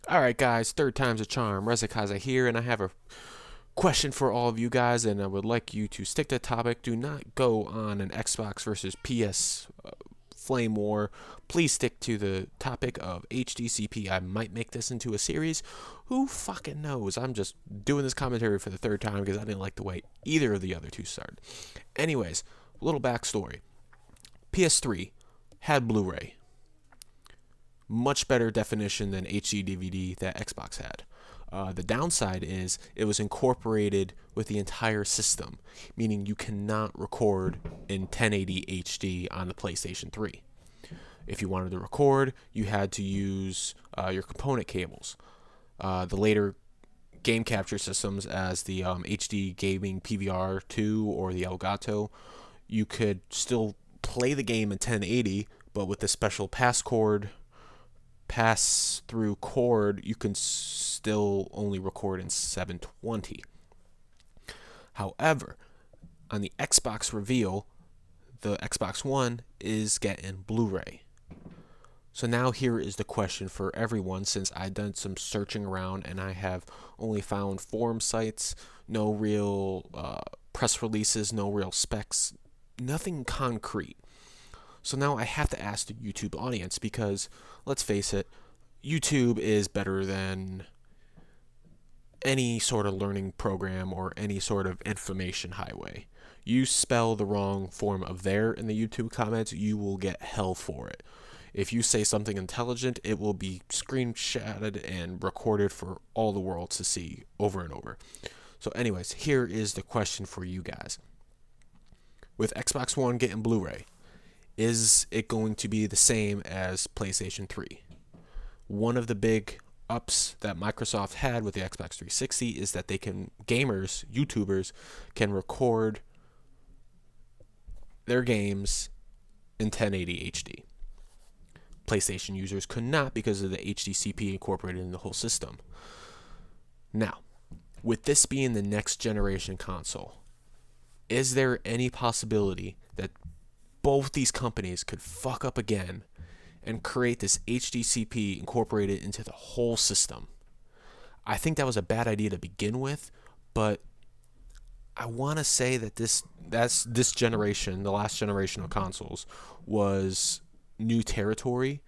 Alright guys, third time's a charm. Reza-Kaze here, and I have a question for all of you guys, and I would like you to stick to the topic. Do not go on an Xbox versus PS flame war. Please stick to the topic of HDCP. I might make this into a series. Who fucking knows? I'm just doing this commentary for the third time because I didn't like the way either of the other two started. Anyways, little backstory. PS3 had Blu-ray. Much better definition than HD DVD that Xbox had. The downside is it was incorporated with the entire system, meaning you cannot record in 1080 HD on the PlayStation 3. If you wanted to record, you had to use your component cables. The later game capture systems, as the HD Gaming PVR2 or the Elgato, you could still play the game in 1080, but with the special pass-through cord, you can still only record in 720. However, on the Xbox reveal, the Xbox One is getting Blu-ray. So now here is the question for everyone, since I've done some searching around and I have only found forum sites, no real press releases, no real specs, nothing concrete. So now I have to ask the YouTube audience, because let's face it, YouTube is better than any sort of learning program or any sort of information highway. You spell the wrong form of there in the YouTube comments, you will get hell for it. If you say something intelligent, it will be screenshotted and recorded for all the world to see over and over. So anyways, here is the question for you guys. With Xbox One getting Blu-ray, is it going to be the same as PlayStation 3? One of the big ups that Microsoft had with the Xbox 360 is that gamers, YouTubers, can record their games in 1080 HD. PlayStation users could not because of the HDCP incorporated in the whole system. Now, with this being the next generation console, is there any possibility that both these companies could fuck up again and create this HDCP incorporated into the whole system? I think that was a bad idea to begin with, but I want to say that this generation, the last generation of consoles, was new territory,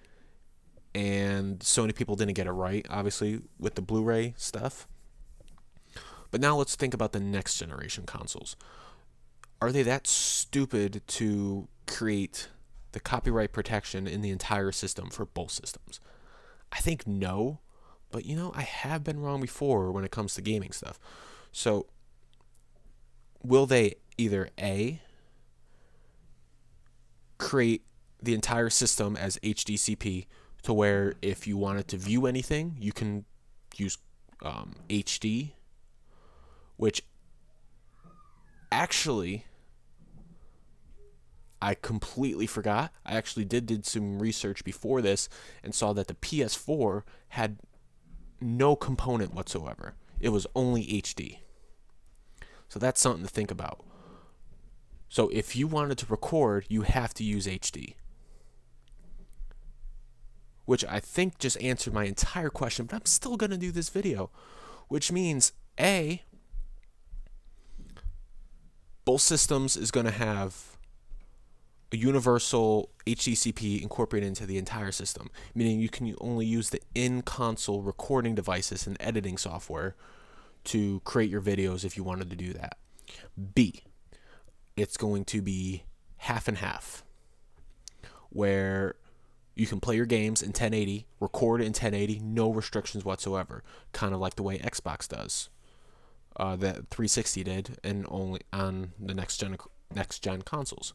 and so many people didn't get it right, obviously, with the Blu-ray stuff. But now let's think about the next generation consoles. Are they that stupid to create the copyright protection in the entire system for both systems? I think no, but I have been wrong before when it comes to gaming stuff. So will they either A, create the entire system as HDCP to where if you wanted to view anything, you can use HD, which actually I completely forgot. I actually did some research before this and saw that the PS4 had no component whatsoever. It was only HD. So that's something to think about. So if you wanted to record, you have to use HD. Which I think just answered my entire question, but I'm still going to do this video. Which means, A, both systems is going to have a universal HDCP incorporated into the entire system, meaning you can only use the in-console recording devices and editing software to create your videos if you wanted to do that. B, it's going to be half and half, where you can play your games in 1080, record in 1080, no restrictions whatsoever, kind of like the way Xbox does, that 360 did, and only on the next gen consoles.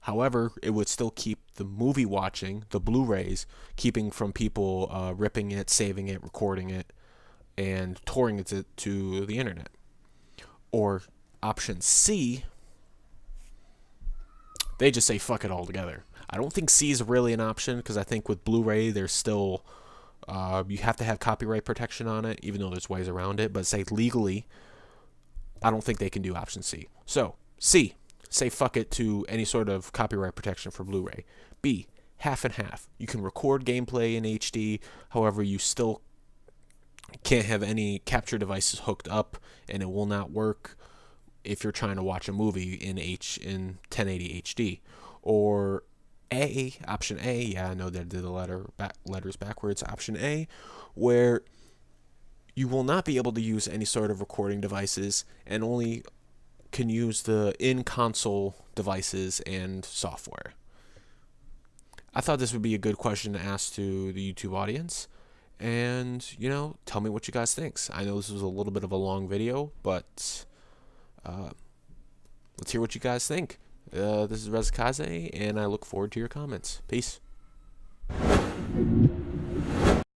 However, it would still keep the movie watching, the Blu-rays, keeping from people ripping it, saving it, recording it, and touring it to the internet. Or option C, they just say fuck it all together. I don't think C is really an option, because I think with Blu-ray there's still you have to have copyright protection on it, even though there's ways around it. But say legally, I don't think they can do option C. So C, say fuck it to any sort of copyright protection for Blu-ray. B, half and half. You can record gameplay in HD, however, you still can't have any capture devices hooked up, and it will not work if you're trying to watch a movie in 1080 HD. Or option A, yeah, I know that I did the letters backwards, option A, where you will not be able to use any sort of recording devices and only can use the in-console devices and software. I thought this would be a good question to ask to the YouTube audience, and tell me what you guys think. I know this was a little bit of a long video, but let's hear what you guys think. This is Reza-Kaze, and I look forward to your comments. Peace.